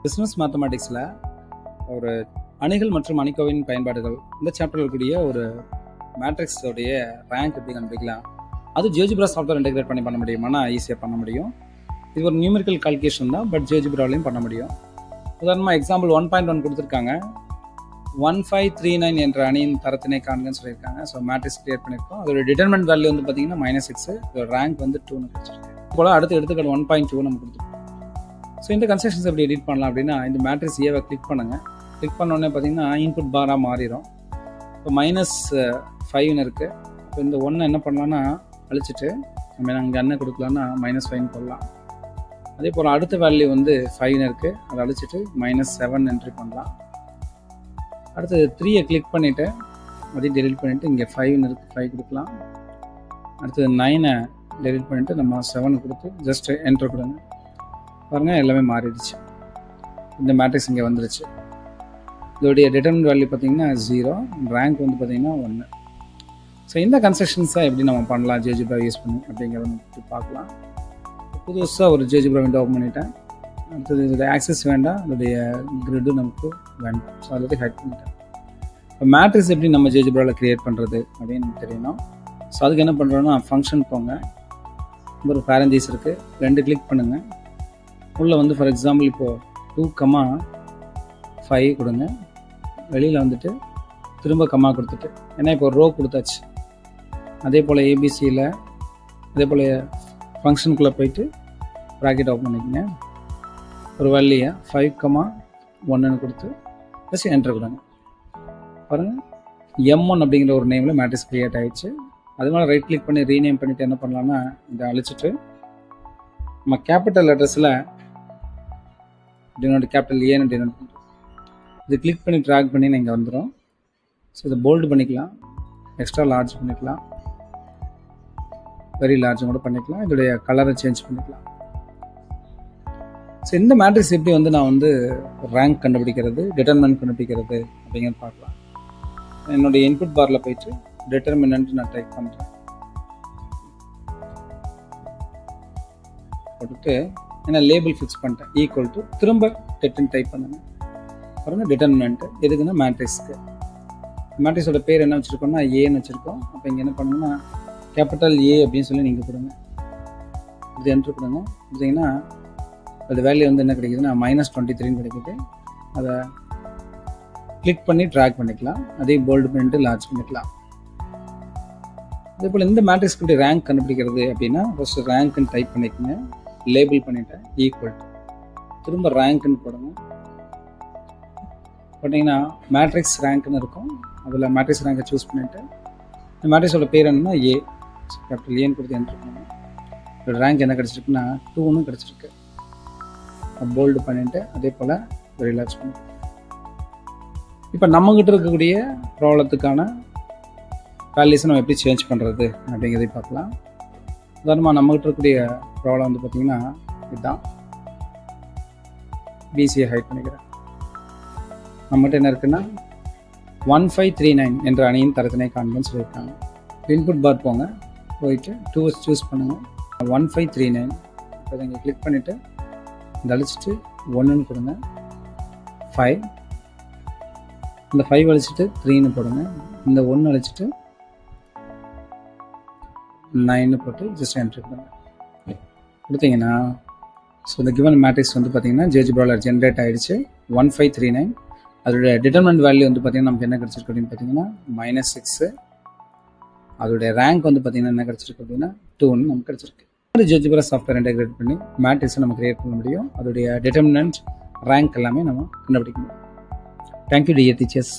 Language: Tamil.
பிஸ்னஸ் மேத்தமேட்டிக்ஸில் ஒரு அணிகள் மற்றும் அணிக்கோவின் பயன்பாடுகள் இந்த சாப்டரில் இருக்கக்கூடிய ஒரு மேட்ரிக்ஸோடைய ரேங்க் எப்படி கண்டுபிடிக்கலாம், அது ஜியோஜிப்ரா சாஃப்ட்வேர் இன்டெகிரேட் பண்ண முடியுமானா ஈஸியாக பண்ண முடியும். இது ஒரு நியூமெரிக்கல் கால்குலேஷன் தான், பட் ஜியோஜிப்ராலையும் பண்ண முடியும். உதாரணமாக எக்ஸாம்பிள் 1.1 கொடுத்துருக்காங்க. 1539 என்ற அணியின் தரத்தினை காண்கன்னு சொல்லியிருக்காங்க. ஸோ மேட்ரிக்ஸ் கிரியேட் பண்ணியிருக்கோம். அதோட டிட்டர்மெண்ட் வேல்யூ வந்து பார்த்தீங்கன்னா -6, இதோட ரேங்க் வந்து 2ன்னு வச்சிருக்கு. போல் அடுத்து எடுத்துக்காட்டு 1.2 நம்ம கொடுத்துருக்கோம். ஸோ இந்த கன்ஸ்ட்ரக்ஷன்ஸ் எப்படி எடிட் பண்ணலாம் அப்படின்னா, இந்த மேட்ரிக்ஸ் ஏவை கிளிக் பண்ணுங்கள். கிளிக் பண்ணோடனே பார்த்தீங்கன்னா இன்புட் பாராக மாறிடும். இப்போ -5ன்னு இருக்குது. இப்போ இந்த 1 என்ன பண்ணலான்னா அழிச்சிட்டு நம்ம அங்கே என்ன கொடுக்கலான்னா -5ன்னு போடலாம். அதே போல் அடுத்த வேல்யூ வந்து 5ன்னு இருக்குது, அதை அழிச்சிட்டு -7 என்ட்ரி பண்ணலாம். அடுத்து 3யை கிளிக் பண்ணிவிட்டு அதையும் டெலிட் பண்ணிவிட்டு இங்கே 5ன்னு இருக்குது, 5 கொடுக்கலாம். அடுத்தது 9ஐ டெலிட் பண்ணிவிட்டு நம்ம 7 கொடுத்து ஜஸ்ட் என்ட்ரு கொடுங்க. பாருங்கள் எல்லாமே மாறிடுச்சு. இந்த மேட்ரிக்ஸ் இங்கே வந்துடுச்சு. இதோடைய டிட்டர்மினன்ட் வேல்யூ பார்த்தீங்கன்னா 0, ரேங்க் வந்து பார்த்தீங்கன்னா 1. ஸோ இந்த கன்ஸ்ட்ரக்ஷன்ஸாக எப்படி நம்ம பண்ணலாம் ஜியோஜிப்ரா யூஸ் பண்ணி அப்படிங்கிறத நம்ம பார்க்கலாம். புதுசாக ஒரு ஜியோஜிப்ரா விண்டோ ஓப்பன் பண்ணிட்டேன். அடுத்தது இதோடைய ஆக்சஸ் வேண்டாம், அதோடைய கிரிட்டு நமக்கு வேண்டாம். ஸோ அதை ஹைட் பண்ணிட்டேன். இப்போ மேட்ரிக்ஸ் எப்படி நம்ம ஜியோஜிப்ராவில் க்ரியேட் பண்ணுறது அப்படின்னு நமக்கு தெரியணும். ஸோ அதுக்கு என்ன பண்ணுறோன்னா ஃபங்க்ஷன் போங்க, ஒரு பேரந்தீஸ் இருக்குது, 2 கிளிக் பண்ணுங்கள். உள்ளே வந்து ஃபார் எக்ஸாம்பிள் இப்போது 2,5 கொடுங்க. வெளியில் வந்துட்டு திரும்ப கம்மா கொடுத்துட்டு, ஏன்னா இப்போ ரோ கொடுத்தாச்சு. அதே போல் ஏபிசியில் அதே போல் ஃபங்க்ஷனுக்குள்ளே போயிட்டு ப்ராக்கெட் ஓப்பன் பண்ணிக்கங்க. ஒரு வேல்யூயை 5,1ன்னு கொடுத்து ப்ளஸ் என்ட்ரு கொடுங்க. பாருங்கள் M1 அப்படிங்கிற ஒரு நேமில் மேட்ரிக்ஸ் க்ரியேட் ஆகிடுச்சு. அது மாதிரி ரைட் கிளிக் பண்ணி ரீநேம் பண்ணிவிட்டு என்ன பண்ணலான்னா இதை அழிச்சிட்டு நம்ம கேபிட்டல் லெட்டர்ஸில் டினோட் கேபிட்டல் ஏன்னு டினோட் பண்ணுறோம். இது கிளிக் பண்ணி ட்ராக் பண்ணி நீங்கள் வந்துடும். ஸோ இதை போல்டு பண்ணிக்கலாம், எக்ஸ்ட்ரா லார்ஜ் பண்ணிக்கலாம், வெரி லார்ஜும் கூட பண்ணிக்கலாம். இதோடைய கலரை சேஞ்ச் பண்ணிக்கலாம். ஸோ இந்த மேட்ரிக்ஸ் எப்படி வந்து நான் வந்து ரேங்க் கண்டுபிடிக்கிறது, டிட்டர்மினன்ட் கண்டுபிடிக்கிறது அப்படிங்கிறது பார்க்கலாம். என்னுடைய இன்புட் பாரில் போயிட்டு டிட்டர்மினன்ட் நான் டைப் பண்ணுறேன். போட்டுட்டு ஏன்னா லேபிள் ஃபிக்ஸ் பண்ணிட்டேன், ஈக்குவல் டு திரும்ப டெட்டுன்னு டைப் பண்ணுங்க. பாருங்கள் டிட்டர்மினன்ட் எதுக்குன்னா மேட்ரிக்ஸ்க்கு. மேட்ரிக்ஸோட பேர் என்ன வச்சுருக்கோம்னா ஏன்னு வச்சுருக்கோம். அப்போ இங்கே என்ன பண்ணுங்கன்னா கேபிட்டல் ஏ அப்படின்னு சொல்லி நீங்கள் கொடுங்க. இது என்ட்ரு கொடுங்க. கொடுத்தீங்கன்னா அது வேல்யூ வந்து என்ன கிடைக்குதுன்னா -23ன்னு கிடைக்குது. அதை கிளிக் பண்ணி ட்ராக் பண்ணிக்கலாம், அதையும் போல்டு பண்ணிட்டு லார்ஜ் பண்ணிக்கலாம். அதே போல் இந்த மேட்ரிக்ஸ்க்கு ரேங்க் கண்டுபிடிக்கிறது அப்படின்னா ஃபஸ்ட்டு ரேங்க்னு டைப் பண்ணிக்கோங்க, லேபிள் பண்ணிவிட்டேன், ஈக்குவல் டு திரும்ப ரேங்க்னு போடுங்க. போட்டிங்கன்னா மேட்ரிக்ஸ் ரேங்க்னு இருக்கும். அதில் மேட்ரிக்ஸ் ரேங்கை சூஸ் பண்ணிவிட்டு இந்த மேட்ரிக்ஸோட பேர் என்னன்னா ஏ, கேபிட்டல் ஏன்னு கொடுத்து என்ட்ரு பண்ணுங்க. இதோட ரேங்க் என்ன கிடச்சிருக்குன்னா 2ன்னு கிடச்சிருக்கு. போல்டு பண்ணிவிட்டு அதே போல் ரிலாக்ஸ் பண்ணி இப்போ நம்மகிட்ட இருக்கக்கூடிய ப்ராப்ளத்துக்கான வேல்யூஸை நம்ம எப்படி சேஞ்ச் பண்ணுறது அப்படிங்கிறதை பார்க்கலாம். உதாரணமாக நம்மகிட்ட இருக்கக்கூடிய ப்ராப்ளம் வந்து பார்த்திங்கன்னா இதுதான். பிசியை ஹைட் பண்ணிக்கிறேன். நம்மகிட்ட என்ன இருக்குன்னா 1539 என்ற அணியின் தரத்தினை காண்பன்னு சொல்லியிருக்காங்க. இன்புட் பார் போங்க, போயிட்டு 2 சூஸ் பண்ணுங்கள், 1539. இப்போ இங்கே கிளிக் பண்ணிவிட்டு இந்த அழிச்சிட்டு 1ன்னு கொடுங்க, 5 இந்த 5 அழிச்சிட்டு 3ன்னு போடுங்க, இந்த 1 அழிச்சிட்டு 9ன்னு போட்டு ஜஸ்ட் என்ட்ரி கொடுங்க. கொடுத்தீங்கன்னா ஸோ இந்த கிவன் மேட்ரிக்ஸ் வந்து பார்த்தீங்கன்னா ஜியோஜிப்ராவில் ஜென்ரேட் ஆகிடுச்சு 1539. அதோடைய டிட்டர்மினன்ட் வேல்யூ வந்து பார்த்தீங்கன்னா நமக்கு என்ன கிடச்சிருக்கு அப்படின்னு பார்த்தீங்கன்னா -6. அதோடைய ரேங்க் வந்து பார்த்தீங்கன்னா என்ன கிடச்சிருக்கு அப்படின்னா 2ன்னு நமக்கு கிடச்சிருக்கு. ஜியோஜிப்ரா சாஃப்ட்வேர் இன்டெகிரேட் பண்ணி மேட்ரிக்ஸை நம்ம கிரியேட் பண்ண முடியும். அதோடைய டிட்டர்மினன்ட் ரேங்க் எல்லாமே நம்ம கண்டுபிடிக்க முடியும். Thank you dear teachers.